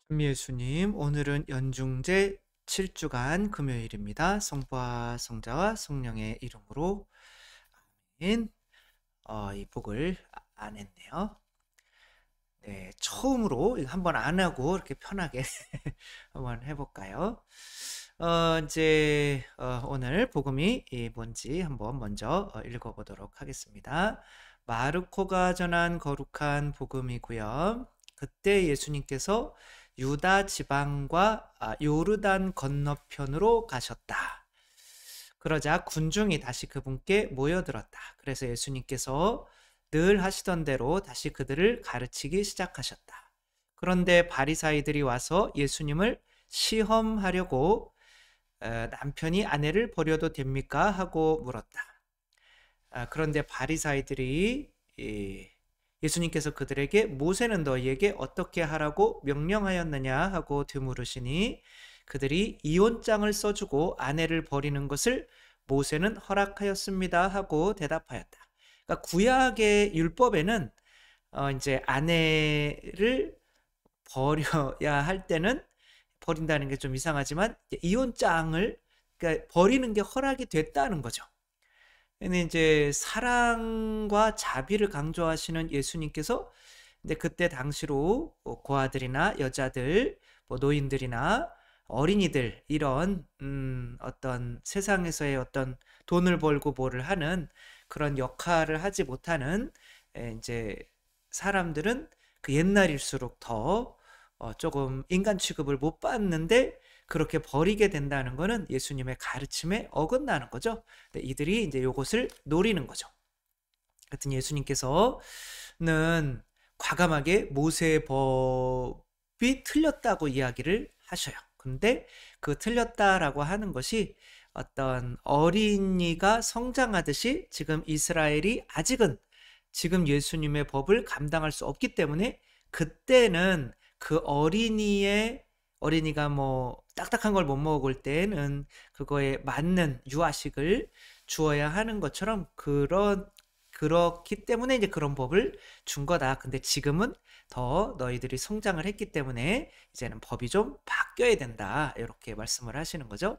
예수님, 오늘은 연중제 7주간 금요일입니다. 성부와 성자와 성령의 이름으로 아멘. 이 복을 안 했네요. 네, 처음으로 이거 한번 안 하고 이렇게 편하게 한번 해볼까요? 오늘 복음이 뭔지 한번 먼저 읽어보도록 하겠습니다. 마르코가 전한 거룩한 복음이고요. 그때 예수님께서 유다 지방과 요르단 건너편으로 가셨다. 그러자 군중이 다시 그분께 모여들었다. 그래서 예수님께서 늘 하시던 대로 다시 그들을 가르치기 시작하셨다. 그런데 바리사이들이 와서 예수님을 시험하려고 남편이 아내를 버려도 됩니까? 하고 물었다. 그런데 바리사이들이 예수님께서 그들에게 모세는 너희에게 어떻게 하라고 명령하였느냐 하고 되물으시니 그들이 이혼장을 써주고 아내를 버리는 것을 모세는 허락하였습니다 하고 대답하였다. 그러니까 구약의 율법에는 이제 아내를 버려야 할 때는 버린다는 게 좀 이상하지만 이혼장을 그러니까 버리는 게 허락이 됐다는 거죠. 근데 이제 사랑과 자비를 강조하시는 예수님께서 근데 그때 당시로 고아들이나 여자들, 노인들이나 어린이들 이런 어떤 세상에서의 어떤 돈을 벌고 뭐를 하는 그런 역할을 하지 못하는 이제 사람들은 그 옛날일수록 더 조금 인간 취급을 못 받는데 그렇게 버리게 된다는 것은 예수님의 가르침에 어긋나는 거죠. 근데 이들이 이제 요것을 노리는 거죠. 하여튼 예수님께서는 과감하게 모세의 법이 틀렸다고 이야기를 하셔요. 근데 그 틀렸다라고 하는 것이 어떤 어린이가 성장하듯이 지금 이스라엘이 아직은 지금 예수님의 법을 감당할 수 없기 때문에 그때는 그 어린이가 뭐 딱딱한 걸 못 먹을 때는 그거에 맞는 유아식을 주어야 하는 것처럼 그렇기 때문에 이제 그런 법을 준 거다. 근데 지금은 더 너희들이 성장을 했기 때문에 이제는 법이 좀 바뀌어야 된다. 이렇게 말씀을 하시는 거죠.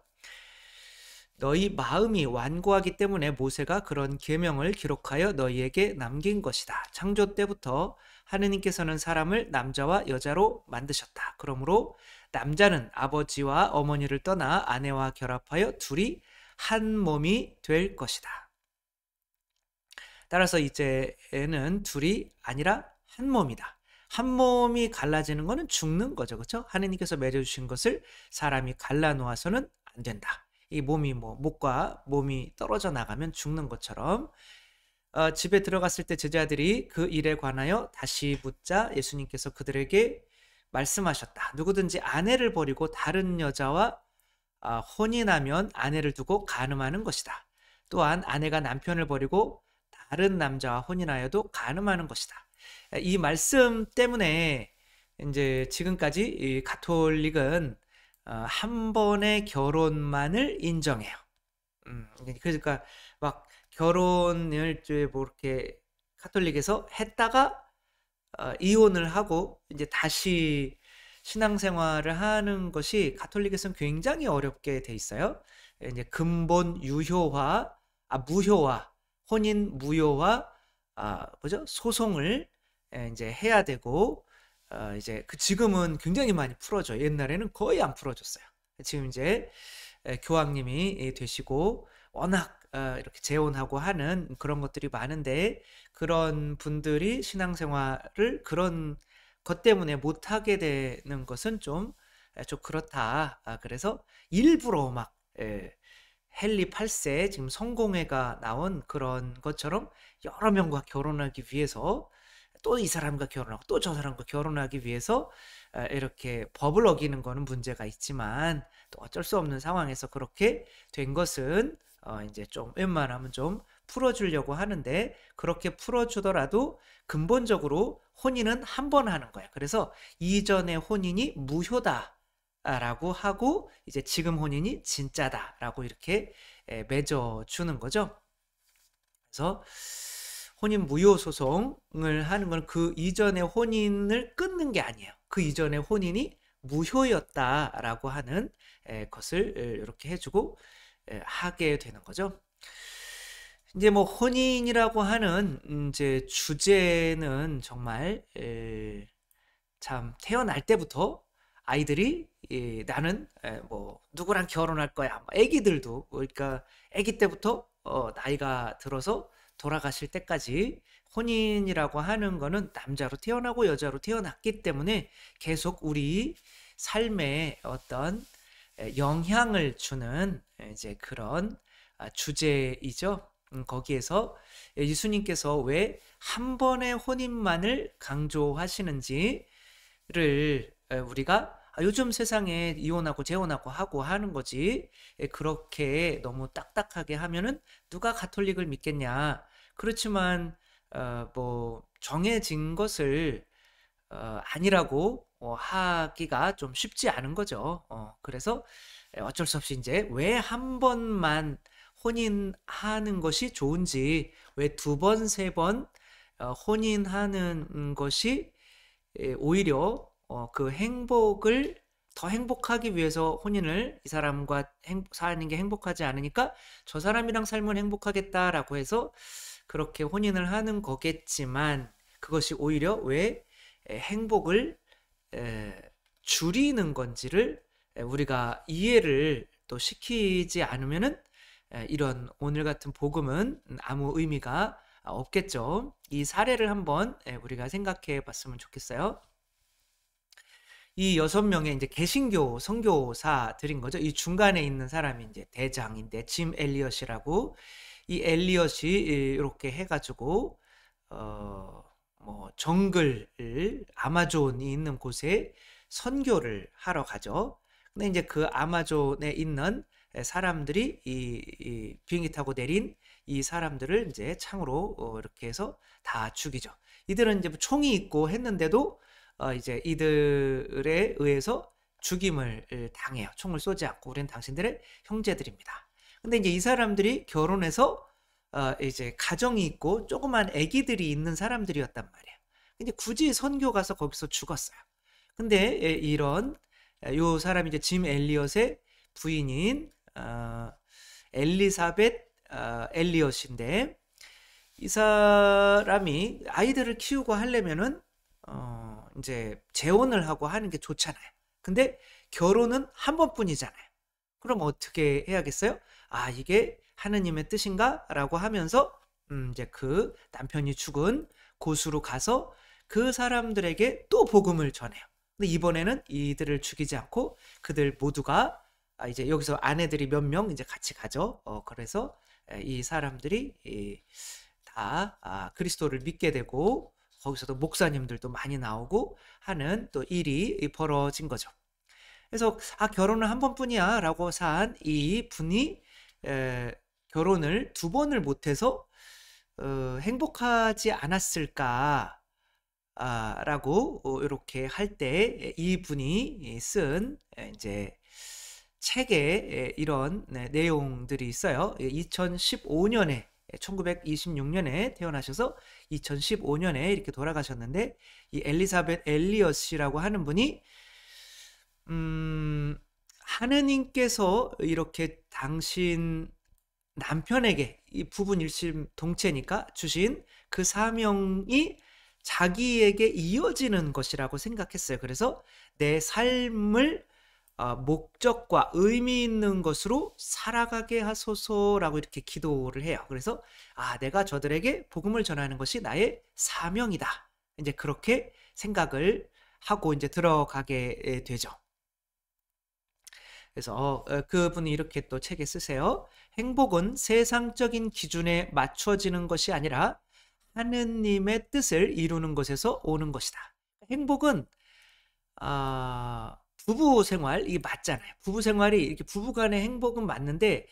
너희 마음이 완고하기 때문에 모세가 그런 계명을 기록하여 너희에게 남긴 것이다. 창조 때부터 하느님께서는 사람을 남자와 여자로 만드셨다. 그러므로 남자는 아버지와 어머니를 떠나 아내와 결합하여 둘이 한 몸이 될 것이다. 따라서 이제는 둘이 아니라 한 몸이다. 한 몸이 갈라지는 것은 죽는 거죠. 그렇죠? 하느님께서 맺어주신 것을 사람이 갈라 놓아서는 안 된다. 이 몸이 목과 몸이 떨어져 나가면 죽는 것처럼 집에 들어갔을 때 제자들이 그 일에 관하여 다시 묻자 예수님께서 그들에게 말씀하셨다. 누구든지 아내를 버리고 다른 여자와 혼인하면 아내를 두고 간음하는 것이다. 또한 아내가 남편을 버리고 다른 남자와 혼인하여도 간음하는 것이다. 이 말씀 때문에 이제 지금까지 이 가톨릭은 한 번의 결혼만을 인정해요. 그러니까 막 결혼을 뭐 이렇게 가톨릭에서 했다가 이혼을 하고 이제 다시 신앙생활을 하는 것이 가톨릭에서는 굉장히 어렵게 돼 있어요. 이제 근본 유효화, 무효화, 혼인 무효화, 소송을 이제 해야 되고 이제 지금은 굉장히 많이 풀어줘요. 옛날에는 거의 안 풀어줬어요. 지금 이제 교황님이 되시고 워낙 이렇게 재혼하고 하는 그런 것들이 많은데 그런 분들이 신앙생활을 그런 것 때문에 못하게 되는 것은 좀 그렇다. 그래서 일부러 막 헨리 8세 지금 성공회가 나온 그런 것처럼 여러 명과 결혼하기 위해서 또 이 사람과 결혼하고 또 저 사람과 결혼하기 위해서 이렇게 법을 어기는 거는 문제가 있지만 또 어쩔 수 없는 상황에서 그렇게 된 것은 이제 좀 웬만하면 좀 풀어주려고 하는데 그렇게 풀어주더라도 근본적으로 혼인은 한 번 하는 거야. 그래서 이전의 혼인이 무효다라고 하고 이제 지금 혼인이 진짜다라고 이렇게 맺어주는 거죠. 그래서 혼인 무효 소송을 하는 건 그 이전의 혼인을 끊는 게 아니에요. 그 이전의 혼인이 무효였다라고 하는 것을 이렇게 해주고 하게 되는 거죠. 이제 뭐 혼인이라고 하는 이제 주제는 정말 참 태어날 때부터 아이들이 나는 뭐 누구랑 결혼할 거야. 뭐 애기들도 그러니까 애기 때부터 나이가 들어서 돌아가실 때까지 혼인이라고 하는 거는 남자로 태어나고 여자로 태어났기 때문에 계속 우리 삶에 어떤 영향을 주는 이제 그런 주제이죠. 거기에서 예수님께서 왜 한 번의 혼인만을 강조하시는지를 우리가 요즘 세상에 이혼하고 재혼하고 하고 하는 거지 그렇게 너무 딱딱하게 하면은 누가 가톨릭을 믿겠냐. 그렇지만 뭐 정해진 것을 아니라고 하기가 좀 쉽지 않은 거죠. 그래서 어쩔 수 없이 이제 왜 한 번만 혼인하는 것이 좋은지, 왜 두 번, 세 번 혼인하는 것이 오히려 그 행복을 더 행복하기 위해서 혼인을 이 사람과 사는 게 행복하지 않으니까 저 사람이랑 살면 행복하겠다라고 해서 그렇게 혼인을 하는 거겠지만 그것이 오히려 왜 행복을 줄이는 건지를 우리가 이해를 또 시키지 않으면은 이런 오늘 같은 복음은 아무 의미가 없겠죠. 이 사례를 한번 우리가 생각해 봤으면 좋겠어요. 이 6명의 이제 개신교 선교사들인 거죠. 이 중간에 있는 사람이 이제 대장인데 짐 엘리엇이라고, 이 엘리엇이 이렇게 해가지고 뭐 정글 아마존이 있는 곳에 선교를 하러 가죠. 근데 이제 그 아마존에 있는 사람들이 이 비행기 타고 내린 이 사람들을 이제 창으로 이렇게 해서 다 죽이죠. 이들은 이제 총이 있고 했는데도 이제 이들에 의해서 죽임을 당해요. 총을 쏘지 않고 우리는 당신들의 형제들입니다. 근데 이제 이 사람들이 결혼해서 이제 가정이 있고 조그만 아기들이 있는 사람들이었단 말이에요. 근데 굳이 선교 가서 거기서 죽었어요. 근데 이런 요 사람이 이제 짐 엘리엇의 부인인 엘리사벳 엘리엇인데, 이 사람이 아이들을 키우고 하려면은 이제 재혼을 하고 하는 게 좋잖아요. 근데 결혼은 한 번뿐이잖아요. 그럼 어떻게 해야겠어요? 아, 이게 하느님의 뜻인가? 라고 하면서 이제 그 남편이 죽은 곳으로 가서 그 사람들에게 또 복음을 전해요. 근데 이번에는 이들을 죽이지 않고 그들 모두가 이제 여기서 아내들이 몇 명 이제 같이 가죠. 그래서 이 사람들이 다 그리스도를 믿게 되고 거기서도 목사님들도 많이 나오고 하는 또 일이 벌어진 거죠. 그래서 결혼은 한 번뿐이야 라고 산 이 분이 결혼을 두 번을 못해서 행복하지 않았을까 라고 이렇게 할 때 이 분이 쓴 이제 책에 이런 내용들이 있어요. 2015년에 1926년에 태어나셔서 2015년에 이렇게 돌아가셨는데, 이 엘리사벳 엘리엇이라고 하는 분이 하느님께서 이렇게 당신 남편에게 이 부분 일심 동체니까 주신 그 사명이 자기에게 이어지는 것이라고 생각했어요. 그래서 내 삶을 목적과 의미 있는 것으로 살아가게 하소서라고 이렇게 기도를 해요. 그래서 내가 저들에게 복음을 전하는 것이 나의 사명이다. 이제 그렇게 생각을 하고 이제 들어가게 되죠. 그래서 그분이 이렇게 또 책에 쓰세요. 행복은 세상적인 기준에 맞춰지는 것이 아니라 하느님의 뜻을 이루는 것에서 오는 것이다. 행복은 부부 생활 이게 맞잖아요. 부부 생활이 이렇게 부부간의 행복은 맞는데,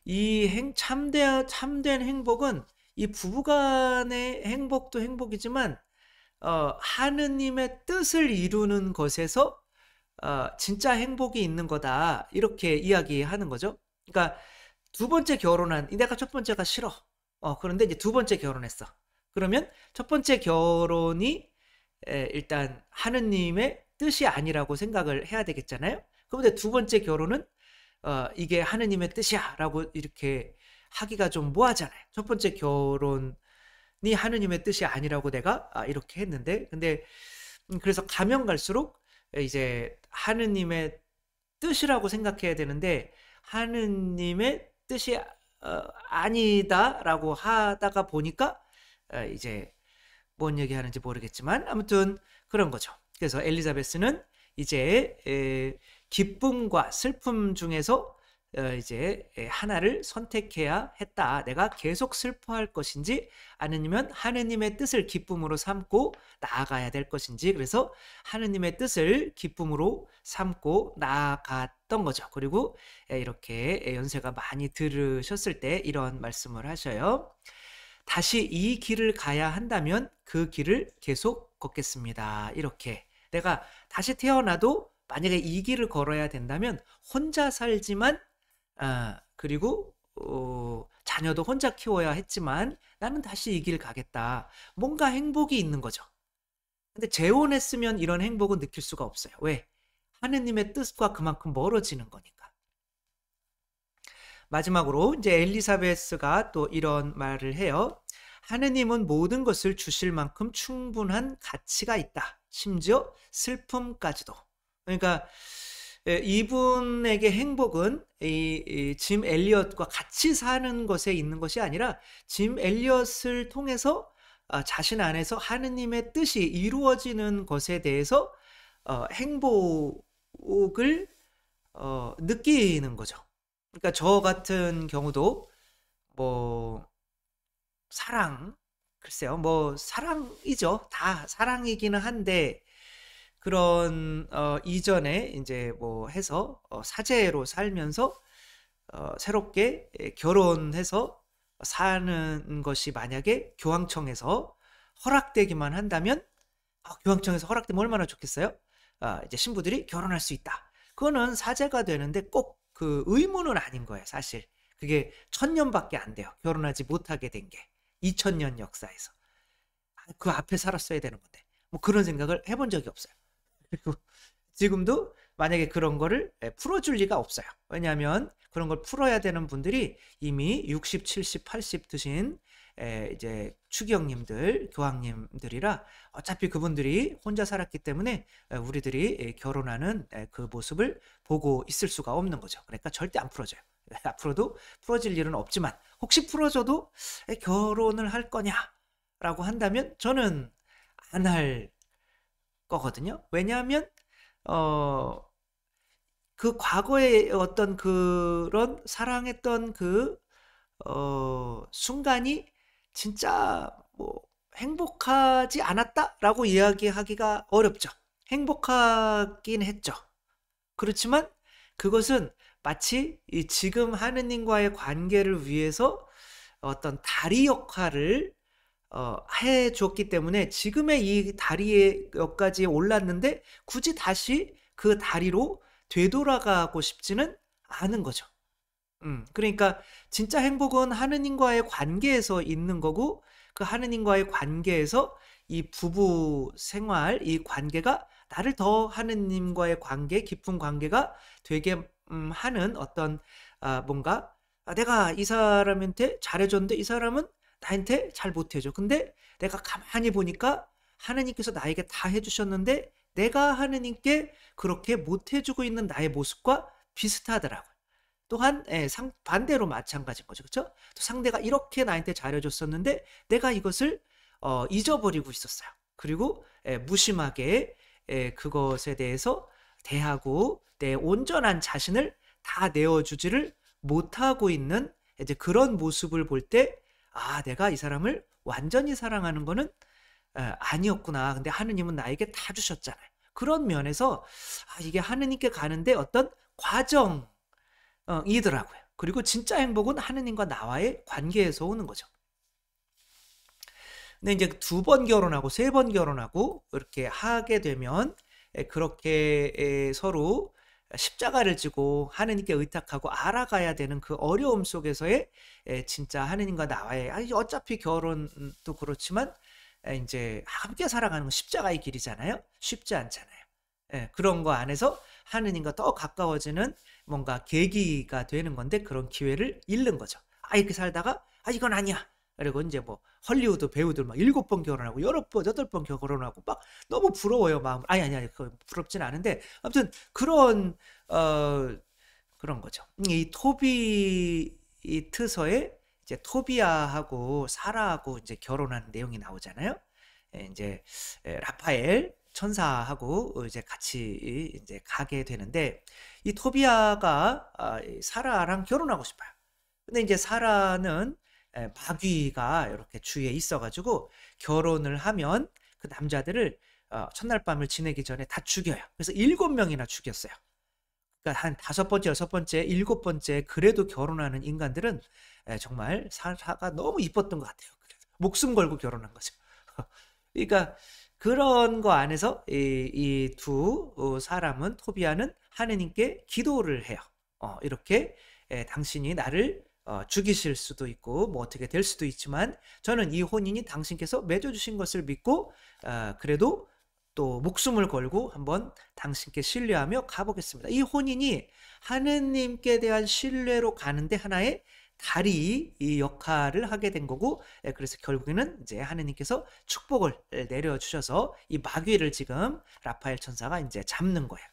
이 참된 행복은 이 부부간의 행복도 행복이지만 하느님의 뜻을 이루는 것에서 진짜 행복이 있는 거다, 이렇게 이야기하는 거죠. 그러니까 두 번째 결혼한 내가 첫 번째가 싫어. 그런데 이제 두 번째 결혼했어. 그러면 첫 번째 결혼이 일단 하느님의 뜻이 아니라고 생각을 해야 되겠잖아요. 그런데 두 번째 결혼은 이게 하느님의 뜻이야라고 이렇게 하기가 좀 뭐하잖아요. 첫 번째 결혼이 하느님의 뜻이 아니라고 내가 이렇게 했는데, 근데 그래서 가면 갈수록 이제 하느님의 뜻이라고 생각해야 되는데 하느님의 뜻이 아니다라고 하다가 보니까 이제 뭔 얘기하는지 모르겠지만 아무튼 그런 거죠. 그래서 엘리자베스는 이제 기쁨과 슬픔 중에서 이제 하나를 선택해야 했다. 내가 계속 슬퍼할 것인지 아니면 하느님의 뜻을 기쁨으로 삼고 나아가야 될 것인지. 그래서 하느님의 뜻을 기쁨으로 삼고 나아갔던 거죠. 그리고 이렇게 연세가 많이 들으셨을 때 이런 말씀을 하셔요. 다시 이 길을 가야 한다면 그 길을 계속 걷겠습니다. 이렇게 내가 다시 태어나도 만약에 이 길을 걸어야 된다면 혼자 살지만 그리고 자녀도 혼자 키워야 했지만 나는 다시 이 길 가겠다. 뭔가 행복이 있는 거죠. 근데 재혼했으면 이런 행복은 느낄 수가 없어요. 왜? 하느님의 뜻과 그만큼 멀어지는 거니까. 마지막으로 이제 엘리사베스가 또 이런 말을 해요. 하느님은 모든 것을 주실 만큼 충분한 가치가 있다. 심지어 슬픔까지도. 그러니까 이분에게 행복은 짐 엘리엇과 같이 사는 것에 있는 것이 아니라 짐 엘리엇을 통해서 자신 안에서 하느님의 뜻이 이루어지는 것에 대해서 행복을 느끼는 거죠. 그러니까 저 같은 경우도 뭐 사랑, 글쎄요, 뭐 사랑이죠. 다 사랑이기는 한데 그런 이전에 이제 뭐 해서 사제로 살면서 새롭게 결혼해서 사는 것이 만약에 교황청에서 허락되기만 한다면 교황청에서 허락되면 얼마나 좋겠어요? 이제 신부들이 결혼할 수 있다. 그거는 사제가 되는데 꼭 그 의무는 아닌 거예요, 사실. 그게 1000년밖에 안 돼요. 결혼하지 못하게 된 게. 2000년 역사에서. 그 앞에 살았어야 되는 건데. 뭐 그런 생각을 해본 적이 없어요. 그리고 지금도 만약에 그런 거를 풀어줄 리가 없어요. 왜냐하면 그런 걸 풀어야 되는 분들이 이미 60, 70, 80 드신 이제 추기경님들, 교황님들이라 어차피 그분들이 혼자 살았기 때문에 우리들이 결혼하는 그 모습을 보고 있을 수가 없는 거죠. 그러니까 절대 안 풀어져요. 앞으로도 풀어질 일은 없지만 혹시 풀어져도 결혼을 할 거냐라고 한다면 저는 안 할 거거든요. 왜냐하면 그 과거에 어떤 그런 사랑했던 그 순간이 진짜 뭐 행복하지 않았다라고 이야기하기가 어렵죠. 행복하긴 했죠. 그렇지만 그것은 마치 이 지금 하느님과의 관계를 위해서 어떤 다리 역할을 해 줬기 때문에 지금의 이 다리의 여기까지 올랐는데 굳이 다시 그 다리로 되돌아가고 싶지는 않은 거죠. 그러니까 진짜 행복은 하느님과의 관계에서 있는 거고 그 하느님과의 관계에서 이 부부 생활, 이 관계가 나를 더 하느님과의 관계, 깊은 관계가 되게 하는 어떤 뭔가 내가 이 사람한테 잘해줬는데 이 사람은 나한테 잘 못해줘. 근데 내가 가만히 보니까 하느님께서 나에게 다 해주셨는데 내가 하느님께 그렇게 못해주고 있는 나의 모습과 비슷하더라고요. 또한 반대로 마찬가지인 거죠. 그렇죠? 또 상대가 이렇게 나한테 잘해줬었는데 내가 이것을 잊어버리고 있었어요. 그리고 무심하게 그것에 대해서 대하고 내 온전한 자신을 다 내어주지를 못하고 있는 이제 그런 모습을 볼 때 내가 이 사람을 완전히 사랑하는 거는 아니었구나. 근데 하느님은 나에게 다 주셨잖아요. 그런 면에서 이게 하느님께 가는데 어떤 과정이더라고요. 그리고 진짜 행복은 하느님과 나와의 관계에서 오는 거죠. 근데 이제 2번 결혼하고 3번 결혼하고 이렇게 하게 되면 그렇게 서로 십자가를 지고 하느님께 의탁하고 알아가야 되는 그 어려움 속에서의 진짜 하느님과 나와의 어차피 결혼도 그렇지만 이제 함께 살아가는 건 십자가의 길이잖아요. 쉽지 않잖아요. 예, 그런 거 안에서 하느님과 더 가까워지는 뭔가 계기가 되는 건데 그런 기회를 잃는 거죠. 이렇게 살다가 이건 아니야. 그리고 이제 뭐 헐리우드 배우들 막 7번 결혼하고 8번, 8번 결혼하고 막 너무 부러워요, 마음. 아니, 그 부럽진 않은데 아무튼 그런 그런 거죠. 이 토비트서에 이제 토비아하고 사라하고 이제 결혼하는 내용이 나오잖아요. 이제 라파엘 천사하고 이제 같이 이제 가게 되는데 이 토비아가 이 사라랑 결혼하고 싶어요. 근데 이제 사라는 마귀가 이렇게 주위에 있어가지고 결혼을 하면 그 남자들을 첫날 밤을 지내기 전에 다 죽여요. 그래서 7명이나 죽였어요. 그러니까 한 5번째, 6번째, 7번째 그래도 결혼하는 인간들은 정말 사라가 너무 이뻤던 것 같아요. 그래서 목숨 걸고 결혼한 거죠. 그러니까 그런 거 안에서 이 두 사람은 토비아는 하느님께 기도를 해요. 이렇게 당신이 나를 죽이실 수도 있고 뭐 어떻게 될 수도 있지만 저는 이 혼인이 당신께서 맺어주신 것을 믿고 그래도 또 목숨을 걸고 한번 당신께 신뢰하며 가보겠습니다. 이 혼인이 하느님께 대한 신뢰로 가는데 하나의 다리 이 역할을 하게 된 거고 그래서 결국에는 이제 하느님께서 축복을 내려주셔서 이 마귀를 지금 라파엘 천사가 이제 잡는 거예요.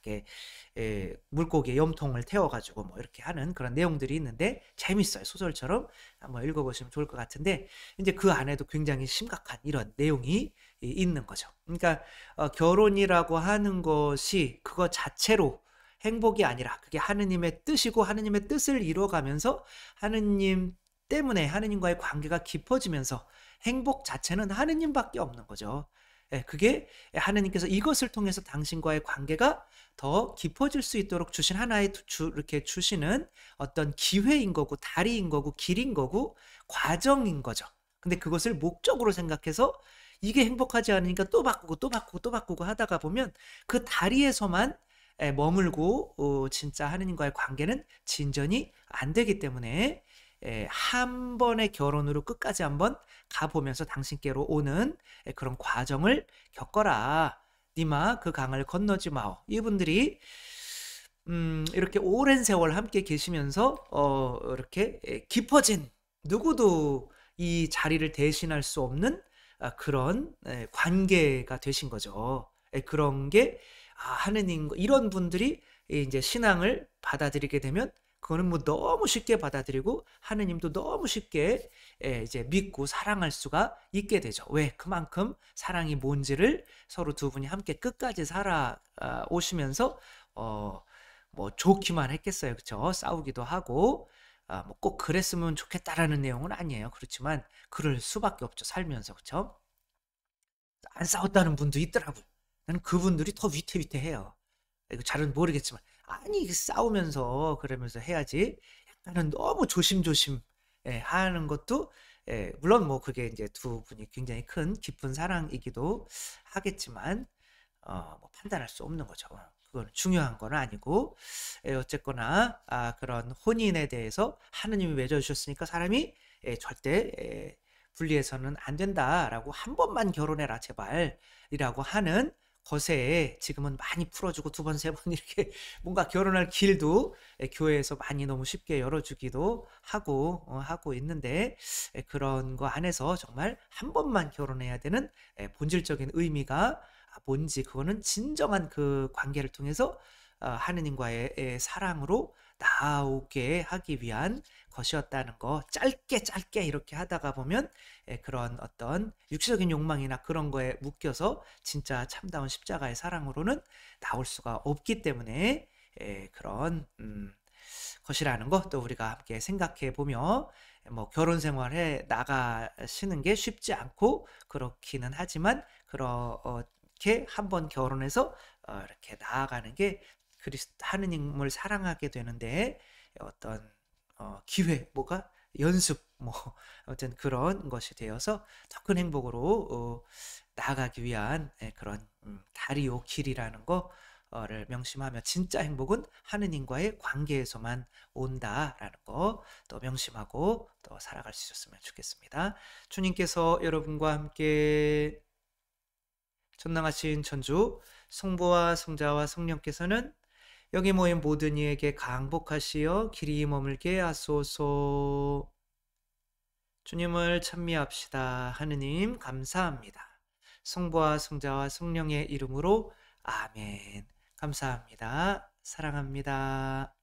물고기에 염통을 태워가지고 뭐 이렇게 하는 그런 내용들이 있는데 재밌어요. 소설처럼 한번 읽어보시면 좋을 것 같은데 이제 그 안에도 굉장히 심각한 이런 내용이 있는 거죠. 그러니까 결혼이라고 하는 것이 그거 자체로 행복이 아니라 그게 하느님의 뜻이고 하느님의 뜻을 이루어가면서 하느님 때문에 하느님과의 관계가 깊어지면서 행복 자체는 하느님밖에 없는 거죠. 그게 하느님께서 이것을 통해서 당신과의 관계가 더 깊어질 수 있도록 주신 하나의 이렇게 주시는 어떤 기회인 거고 다리인 거고 길인 거고 과정인 거죠. 근데 그것을 목적으로 생각해서 이게 행복하지 않으니까 또 바꾸고 또 바꾸고 또 바꾸고 하다가 보면 그 다리에서만 머물고 진짜 하느님과의 관계는 진전이 안 되기 때문에 한 번의 결혼으로 끝까지 한번 가보면서 당신께로 오는 그런 과정을 겪어라. 니마 그 강을 건너지 마오. 이분들이 이렇게 오랜 세월 함께 계시면서 이렇게 깊어진 누구도 이 자리를 대신할 수 없는 그런 관계가 되신 거죠. 그런 게 하느님 이런 분들이 이제 신앙을 받아들이게 되면 그거는 뭐 너무 쉽게 받아들이고 하느님도 너무 쉽게 이제 믿고 사랑할 수가 있게 되죠. 왜? 그만큼 사랑이 뭔지를 서로 두 분이 함께 끝까지 살아 오시면서 뭐 좋기만 했겠어요. 그렇죠? 싸우기도 하고 뭐 꼭 그랬으면 좋겠다라는 내용은 아니에요. 그렇지만 그럴 수밖에 없죠. 살면서. 그렇죠? 안 싸웠다는 분도 있더라고요. 나는 그분들이 더 위태위태해요. 이거 잘은 모르겠지만 아니 싸우면서 그러면서 해야지. 약간은 너무 조심조심 하는 것도 물론 뭐 그게 이제 두 분이 굉장히 큰 깊은 사랑이기도 하겠지만 뭐 판단할 수 없는 거죠. 그건 중요한 건 아니고 어쨌거나 그런 혼인에 대해서 하느님이 맺어주셨으니까 사람이 절대 분리해서는 안 된다라고 한 번만 결혼해라 제발이라고 하는 것에 지금은 많이 풀어주고 두 번, 세 번 이렇게 뭔가 결혼할 길도 교회에서 많이 너무 쉽게 열어주기도 하고 있는데 그런 거 안에서 정말 한 번만 결혼해야 되는 본질적인 의미가 뭔지 그거는 진정한 그 관계를 통해서 하느님과의 사랑으로 나오게 하기 위한 것이었다는 거 짧게 이렇게 하다가 보면 그런 어떤 육체적인 욕망이나 그런 거에 묶여서 진짜 참다운 십자가의 사랑으로는 나올 수가 없기 때문에 그런 것이라는 거 또 우리가 함께 생각해 보며 뭐 결혼 생활에 나가시는 게 쉽지 않고 그렇기는 하지만 그렇게 한번 결혼해서 이렇게 나아가는 게 하느님을 사랑하게 되는데 어떤 기회 뭐가 연습 뭐 아무튼 그런 것이 되어서 더 큰 행복으로 나아가기 위한 그런 다리요 길이라는 거를 명심하며 진짜 행복은 하느님과의 관계에서만 온다라는 거 또 명심하고 또 살아갈 수 있었으면 좋겠습니다. 주님께서 여러분과 함께 전능하신 천주 성부와 성자와 성령께서는 여기 모인 모든 이에게 강복하시어 길이 머물게 하소서. 주님을 찬미합시다. 하느님 감사합니다. 성부와 성자와 성령의 이름으로 아멘. 감사합니다. 사랑합니다.